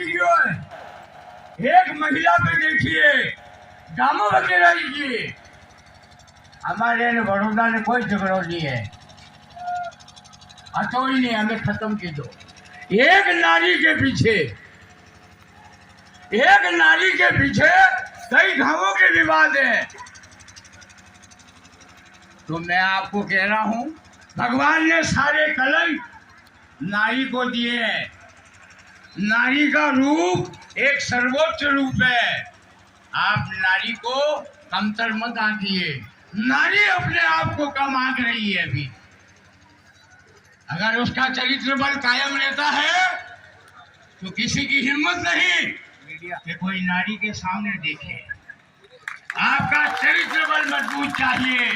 क्यों है? एक महिला पे देखिए दामो वगैरह लीजिए। हमारे बड़ौदा ने कोई झगड़ो नहीं है, हथौड़ी नहीं, हमें खत्म की दो। एक नारी के पीछे कई घावों के विवाद हैं। तो मैं आपको कह रहा हूं, भगवान ने सारे कलंक नारी को दिए हैं। नारी का रूप एक सर्वोच्च रूप है। आप नारी को कमतर मत आंकिए। नारी अपने आप को कम आंक रही है अभी। अगर उसका चरित्र बल कायम रहता है तो किसी की हिम्मत नहीं कि कोई नारी के सामने देखे। आपका चरित्र बल मजबूत चाहिए।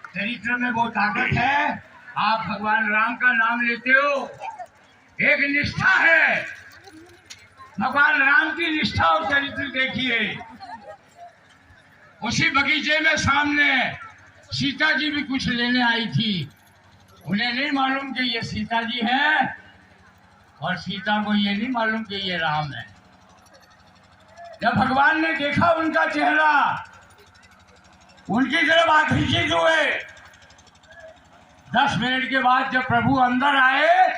चरित्र में वो ताकत है। आप भगवान राम का नाम लेते हो, एक निष्ठा है। भगवान राम की निष्ठा और चरित्र देखिए। उसी बगीचे में सामने सीता जी भी कुछ लेने आई थी। उन्हें नहीं मालूम कि ये सीता जी है और सीता को ये नहीं मालूम कि ये राम है। जब भगवान ने देखा उनका चेहरा, उनकी तरफ आकर्षित हुए। 10 मिनट के बाद जब प्रभु अंदर आए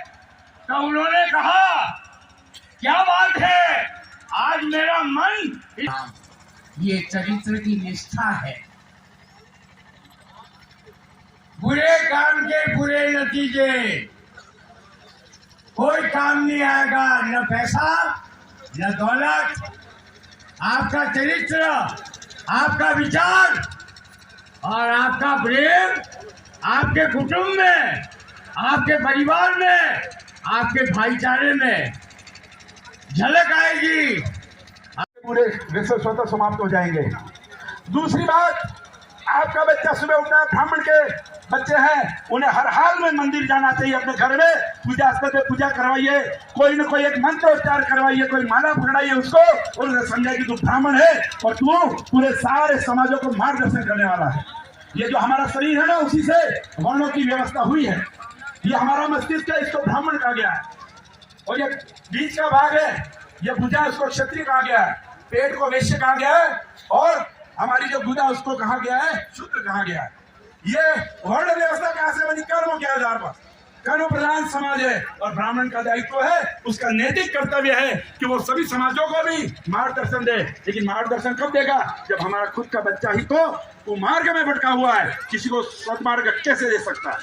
तो उन्होंने कहा, क्या बात है, आज मेरा मन। ये चरित्र की निष्ठा है। बुरे काम के बुरे नतीजे, कोई काम नहीं आएगा, न पैसा न दौलत। आपका चरित्र, आपका विचार और आपका प्रेम आपके कुटुंब में, आपके परिवार में, आपके भाईचारे में झलक आएगी। पूरे विश्व स्वतः समाप्त हो जाएंगे। दूसरी बात, आपका बच्चा सुबह उठा है, ब्राह्मण के बच्चे हैं, उन्हें हर हाल में मंदिर जाना चाहिए। अपने घर में पूजा स्थल पे पूजा करवाइए, कोई न कोई एक मंत्रोच्चार करवाइए, कोई माला पकड़ाइए उसको और उन्हें समझाइए कि तू ब्राह्मण है और तू पूरे सारे समाजों को मार्गदर्शन करने वाला है। ये जो हमारा शरीर है ना, उसी से वर्णों की व्यवस्था हुई है। ये हमारा मस्तिष्क है, इसको ब्राह्मण कहा गया है। और ये बीच का भाग है, ये भुजा, उसको क्षत्रिय कहा गया है। पेट को वैश्य कहा गया है और हमारी जो गुदा उसको कहा गया है शूद्र कहा गया है। ये वर्ण व्यवस्था कहां से बनी? कर्मों के आधार पर। कर्म प्रधान समाज है और ब्राह्मण का दायित्व है, उसका नैतिक कर्तव्य है कि वो सभी समाजों को भी मार्गदर्शन दे। लेकिन मार्गदर्शन कब देगा? जब हमारा खुद का बच्चा ही तो वो मार्ग में भटका हुआ है, किसी को सदमार्ग कैसे दे सकता है?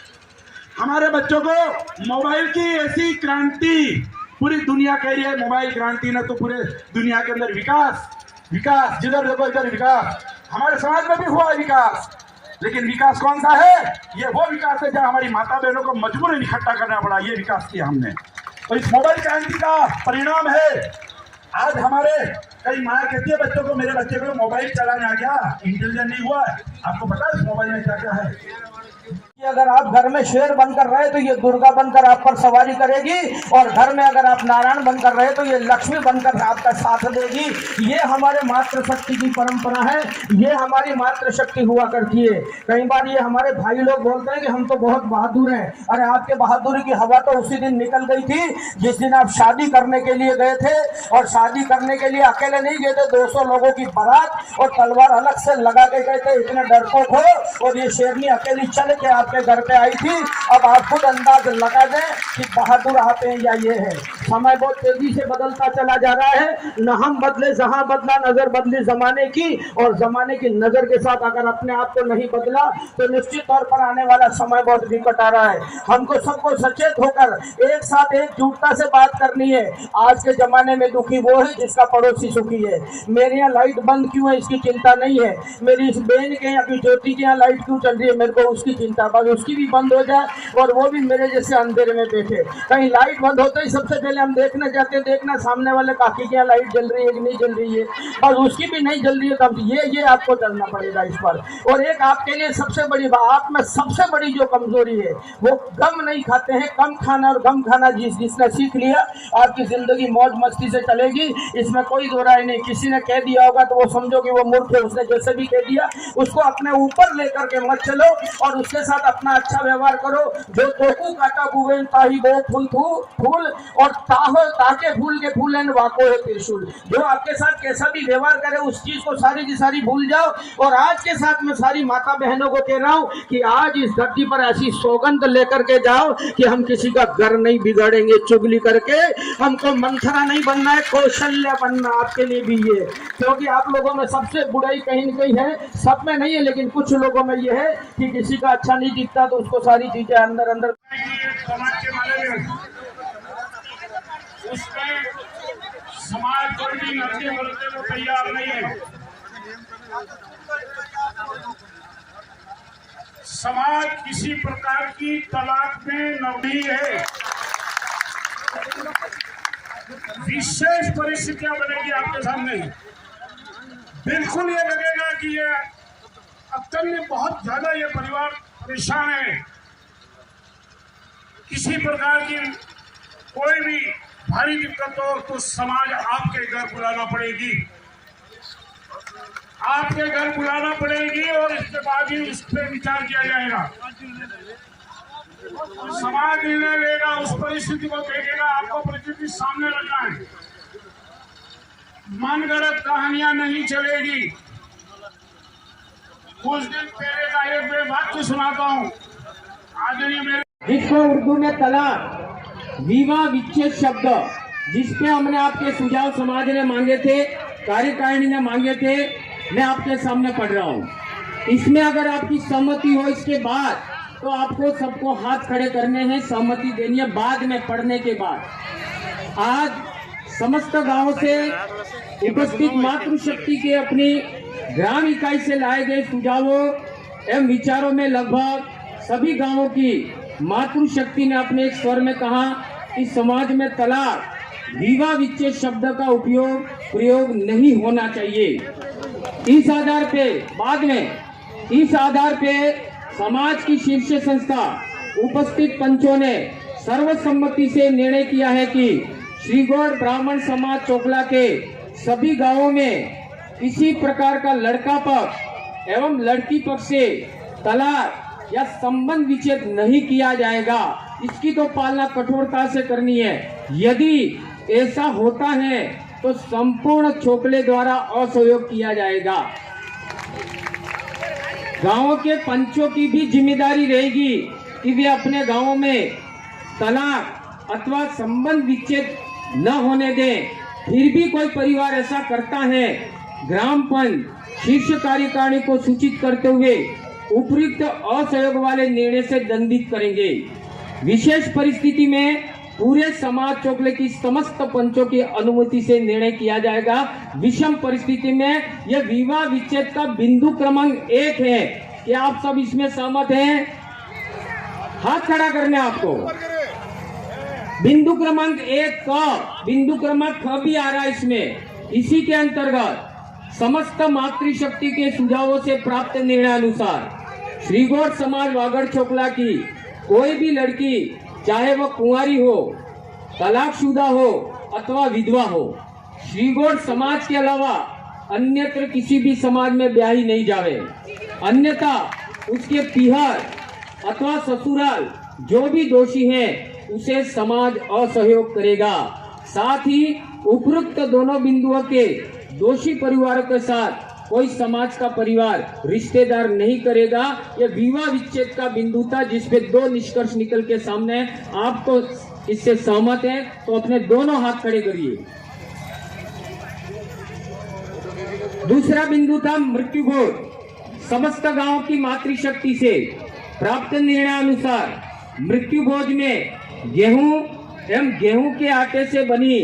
हमारे बच्चों को मोबाइल की ऐसी क्रांति, पूरी दुनिया कह रही है मोबाइल क्रांति ने तो पूरे दुनिया के अंदर विकास, जिधर देखो इधर विकास। हमारे समाज में भी हुआ विकास, लेकिन विकास कौन सा है? ये वो विकास है जहां हमारी माता बहनों को मजबूरन इकट्ठा करना पड़ा। ये विकास किया हमने। तो इस मोबाइल क्रांति का परिणाम है आज हमारे कई माँ कहती है बच्चों को, मेरे बच्चे को मोबाइल चलाने आ गया, इंटेलिजेंट नहीं हुआ। आपको पता है इस मोबाइल में क्या क्या है? अगर आप घर में शेर बनकर रहे तो ये दुर्गा बनकर आप पर सवारी करेगी, और घर में अगर आप नारायण बनकर रहे तो ये लक्ष्मी बनकर आपका साथ देगी। ये हमारे मातृशक्ति की परंपरा है, ये हमारी मातृशक्ति हुआ करती है। कई बार ये हमारे भाई लोग बोलते हैं कि हम तो बहुत बहादुर हैं। अरे आपके बहादुरी की हवा तो उसी दिन निकल गई थी जिस दिन आप शादी करने के लिए गए थे, और शादी करने के लिए अकेले नहीं गए थे, 200 लोगों की बारात और तलवार अलग से लगा के गए थे। इतने डरपोक हो, और ये शेरनी अकेली चल के आपके घर पे आई थी। अब आप खुद अंदाज लगा दें कि बहादुर आप हैं या ये है। समय बहुत तेजी से बदलता चला जा रहा है, न हम बदले जहां बदला, नजर बदली जमाने की, और जमाने की नजर के साथ अगर अपने आप को नहीं बदला तो निश्चित तौर पर आने वाला समय बहुत विकट आ रहा है। हमको सबको सचेत होकर एक साथ एकजुटता से बात करनी है। आज के जमाने में दुखी वो है जिसका पड़ोसी सुखी है। मेरे यहाँ लाइट बंद क्यों है इसकी चिंता नहीं है, मेरी इस बहन के यहाँ ज्योति के यहाँ लाइट क्यों चल रही है मेरे को उसकी चिंता, बस उसकी भी बंद हो जाए और वो भी मेरे जैसे अंधेरे में बैठे। कहीं लाइट बंद होते ही सबसे पहले हम देखने जाते हैं, देखना सामने वाले काकी के यहाँ लाइट जल रही है कि नहीं जल रही है, बस उसकी भी नहीं जल रही है तब ये आपको डरना पड़ेगा इस पर। और एक आपके लिए सबसे बड़ी बात, आप में सबसे बड़ी जो कमजोरी है वो गम नहीं खाते हैं। कम खाना और गम खाना जिसने सीख लिया आपकी जिंदगी मौज मस्ती से चलेगी, इसमें कोई दो राय नहीं। किसी ने कह दिया होगा तो वो समझो कि वो मूर्ख है, उसने जैसे भी कह दिया उसको अपने ऊपर लेकर के मत चलो और उसके साथ अपना अच्छा व्यवहार करो। जो तोकू काटा बुवेन ताही गो फूल फूल और ताहो ताके फूल के फूल एंड वाको है त्रिशूल। जो आपके साथ कैसा भी व्यवहार करे उस चीज को सारी की सारी भूल जाओ। और आज के साथ मैं सारी माता बहनों को कह रहा हूँ कि आज इस धरती पर ऐसी सौगंध लेकर के जाओ कि हम किसी का घर नहीं बिगाड़ेंगे चुगली करके। हमको मंथरा नहीं बनना है, कौशल्या बनना आपके लिए भी ये, क्योंकि आप लोगों में सबसे बुराई कहीं न कहीं है, सब में नहीं है लेकिन कुछ लोगों में ये है कि किसी का अच्छा नहीं दिखता तो उसको सारी चीजें अंदर अंदर समाज के बारे में उसमें समाज कोई भी नरके बरतने को तैयार नहीं है। समाज किसी प्रकार की तलाक में नहीं है। विशेष परिस्थितियां बनेगी आपके सामने, बिल्कुल ये लगेगा कि ये अत्यंत बहुत ज्यादा ये परिवार परेशान है। किसी प्रकार की कोई भी भारी दिक्कत हो तो समाज आपके घर बुलाना पड़ेगी, आपके घर बुलाना पड़ेगी और इसके बाद ही उस पर विचार किया जाएगा। समाज निर्णय लेगा, उस परिस्थिति को देखेगा, आपको परिस्थिति सामने रखना है। मनगढ़ंत कहानियां नहीं चलेगी। कुछ दिन पहले का एक मैं वाक्य सुनाता हूँ। आदरणीय मेरे जिसको उर्दू में तलाक विवाह विच्छेद शब्द, जिसपे हमने आपके सुझाव समाज ने मांगे थे, कार्यकारिणी ने मांगे थे, मैं आपके सामने पढ़ रहा हूँ। इसमें अगर आपकी सहमति हो इसके बाद तो आपको सबको हाथ खड़े करने हैं, सहमति देनी है बाद में पढ़ने के बाद। आज समस्त गांव से उपस्थित मातृशक्ति के अपनी ग्राम इकाई से लाए गए सुझावों एवं विचारों में लगभग सभी गांवों की मातृशक्ति ने अपने एक स्वर में कहा कि समाज में तलाक विवाह विच्छेद शब्द का प्रयोग नहीं होना चाहिए। इस आधार पे बाद में इस आधार पे समाज की शीर्ष संस्था उपस्थित पंचों ने सर्वसम्मति से निर्णय किया है कि श्रीगौड़ ब्राह्मण समाज चोकला के सभी गांवों में किसी प्रकार का लड़का पक्ष एवं लड़की पक्ष से तलाक या संबंध विच्छेद नहीं किया जाएगा। इसकी तो पालना कठोरता से करनी है। यदि ऐसा होता है तो संपूर्ण चोकले द्वारा असहयोग किया जाएगा। गांवों के पंचों की भी जिम्मेदारी रहेगी कि वे अपने गांवों में तलाक अथवा संबंध विच्छेद न होने दें। फिर भी कोई परिवार ऐसा करता है, ग्राम पंच शीर्ष कार्यकारिणी को सूचित करते हुए उपयुक्त असहयोग वाले निर्णय से दंडित करेंगे। विशेष परिस्थिति में पूरे समाज चोकले की समस्त पंचों की अनुमति से निर्णय किया जाएगा। विषम परिस्थिति में यह विवाह विच्छेद का बिंदु क्रमांक 1 है। क्या आप सब इसमें सहमत हैं? हाथ खड़ा करने आपको। बिंदु क्रमांक 1 का बिंदु क्रमांक ख भी आ रहा है इसमें। इसी के अंतर्गत समस्त मातृशक्ति के सुझावों से प्राप्त निर्णय अनुसार श्रीगौड़ समाज वागड़ चोकला की कोई भी लड़की, चाहे वह कुंवारी हो, तलाकशुदा हो अथवा विधवा हो, श्रीगौड़ समाज के अलावा अन्यत्र किसी भी समाज में ब्याही नहीं जावे। अन्यथा उसके पीहर अथवा ससुराल जो भी दोषी है उसे समाज असहयोग करेगा। साथ ही उपरोक्त दोनों बिंदुओं के दोषी परिवारों के साथ कोई समाज का परिवार रिश्तेदार नहीं करेगा। यह विवाह विच्छेद का बिंदु था जिसपे 2 निष्कर्ष निकल के सामने। आपको इससे सहमत है तो अपने दोनों हाथ खड़े करिए। दूसरा बिंदु था मृत्यु भोज। समस्त गांव की मातृशक्ति से प्राप्त निर्णय अनुसार मृत्यु भोज में गेहूं एवं गेहूं के आटे से बनी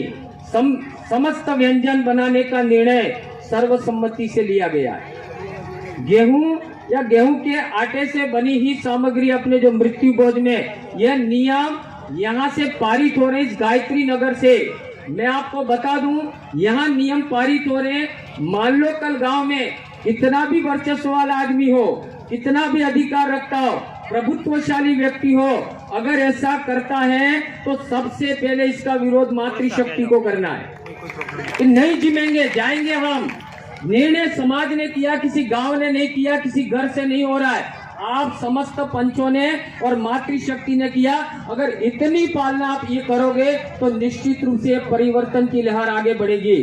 समस्त व्यंजन बनाने का निर्णय सर्वसम्मति से लिया गया है। गेहूं या गेहूं के आटे से बनी ही सामग्री अपने जो मृत्यु भोज में, यह नियम यहाँ से पारित हो रहे इस गायत्री नगर से। मैं आपको बता दूं, यहाँ नियम पारित हो रहे। मान लो कल गांव में कितना भी वर्चस्व वाला आदमी हो, कितना भी अधिकार रखता हो, प्रभुत्वशाली व्यक्ति हो, अगर ऐसा करता है तो सबसे पहले इसका विरोध मातृशक्ति को करना है। नहीं जिमेंगे, जाएंगे हम। निर्णय समाज ने किया, किसी गांव ने नहीं किया, किसी घर से नहीं हो रहा है। आप समस्त पंचों ने और मातृशक्ति ने किया। अगर इतनी पालना आप ये करोगे तो निश्चित रूप से परिवर्तन की लहर आगे बढ़ेगी।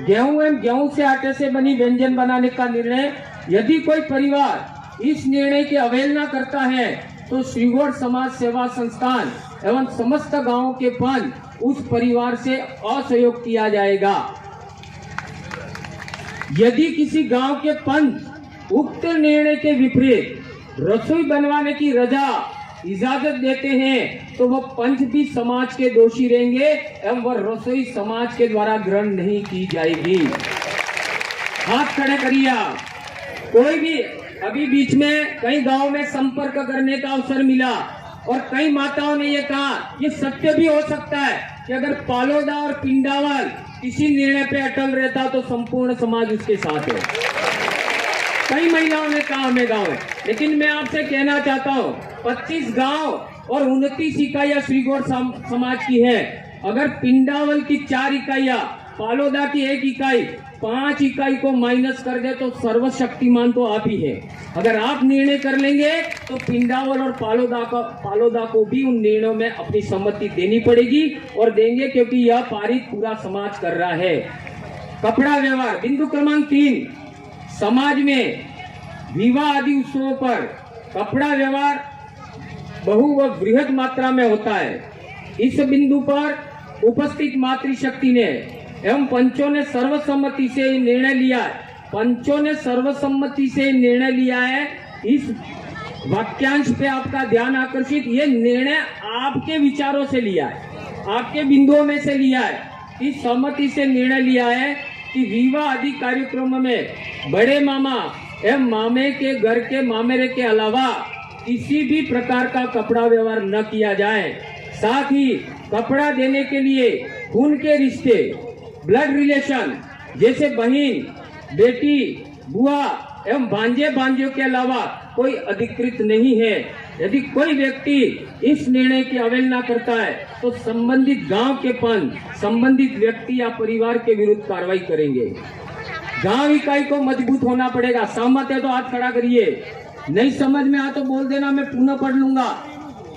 गेहूं एवं गेहूं से आटे से बनी व्यंजन बनाने का निर्णय, यदि कोई परिवार इस निर्णय की अवहेलना करता है तो श्री गौड़ समाज सेवा संस्थान एवं समस्त गांवों के पंच उस परिवार से असहयोग किया जाएगा। यदि किसी गांव के पंच उक्त निर्णय के विपरीत रसोई बनवाने की रजा इजाजत देते हैं तो वह पंच भी समाज के दोषी रहेंगे एवं वह रसोई समाज के द्वारा ग्रहण नहीं की जाएगी। हाथ खड़े करिए आप। कोई भी अभी बीच में कई गांव में संपर्क करने का अवसर मिला और कई माताओं ने ये कहा, ये सत्य भी हो सकता है कि अगर पालोदा और पिंडावल किसी निर्णय पे अटल रहता तो संपूर्ण समाज उसके साथ है। कई महिलाओं ने कहा हमें गांव है, लेकिन मैं आपसे कहना चाहता हूं 25 गांव और 29 इकाइयां श्री गौड़ समाज की है। अगर पिंडावल की 4 इकाइयां, पालोदा की 1 इकाई, 5 इकाई को माइनस कर दे तो सर्वशक्तिमान तो आप ही है। अगर आप निर्णय कर लेंगे तो पिंडावल और पालोदा को भी उन निर्णयों में अपनी सम्मति देनी पड़ेगी और देंगे, क्योंकि यह पारित पूरा समाज कर रहा है। कपड़ा व्यवहार बिंदु क्रमांक 3, समाज में विवाह आदि उत्सवों पर कपड़ा व्यवहार बहु व बृहद मात्रा में होता है। इस बिंदु पर उपस्थित मातृशक्ति ने एवं पंचों ने सर्वसम्मति से निर्णय लिया है। पंचों ने सर्वसम्मति से निर्णय लिया है। इस वाक्यांश पे आपका ध्यान आकर्षित, ये निर्णय आपके विचारों से लिया है, आपके बिंदुओं में से लिया है। इस सहमति से निर्णय लिया है कि विवाह आदि कार्यक्रमों में बड़े मामा एवं मामे के घर के मामेरे के अलावा किसी भी प्रकार का कपड़ा व्यवहार न किया जाए। साथ ही कपड़ा देने के लिए खून के रिश्ते, ब्लड रिलेशन जैसे बहन, बेटी, बुआ एवं भांजे भांजियों के अलावा कोई अधिकृत नहीं है। यदि कोई व्यक्ति इस निर्णय की अवहेलना करता है तो संबंधित गांव के पंच संबंधित व्यक्ति या परिवार के विरुद्ध कार्रवाई करेंगे। गांव इकाई को मजबूत होना पड़ेगा। सहमत है तो हाथ खड़ा करिए। नहीं समझ में आया तो बोल देना, मैं पुनः पढ़ लूंगा।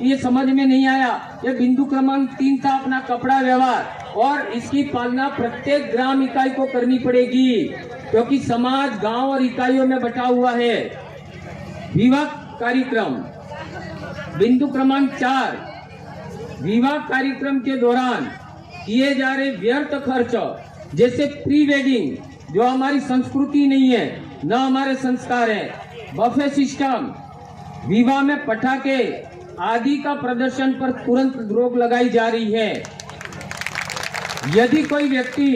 ये समझ में नहीं आया। ये बिंदु क्रमांक 3 था अपना कपड़ा व्यवहार, और इसकी पालना प्रत्येक ग्राम इकाई को करनी पड़ेगी, क्योंकि समाज गांव और इकाइयों में बटा हुआ है। विवाह कार्यक्रम बिंदु क्रमांक 4, विवाह कार्यक्रम के दौरान किए जा रहे व्यर्थ खर्च जैसे प्री वेडिंग, जो हमारी संस्कृति नहीं है न हमारे संस्कार है, बफे सिस्टम, विवाह में पटाखे आदि का प्रदर्शन पर तुरंत रोक लगाई जा रही है। यदि कोई व्यक्ति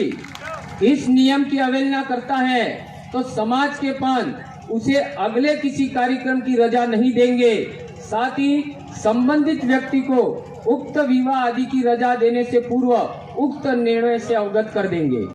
इस नियम की अवहेलना करता है तो समाज के पंच उसे अगले किसी कार्यक्रम की रजा नहीं देंगे। साथ ही संबंधित व्यक्ति को उक्त विवाह आदि की रजा देने से पूर्व उक्त निर्णय से अवगत कर देंगे।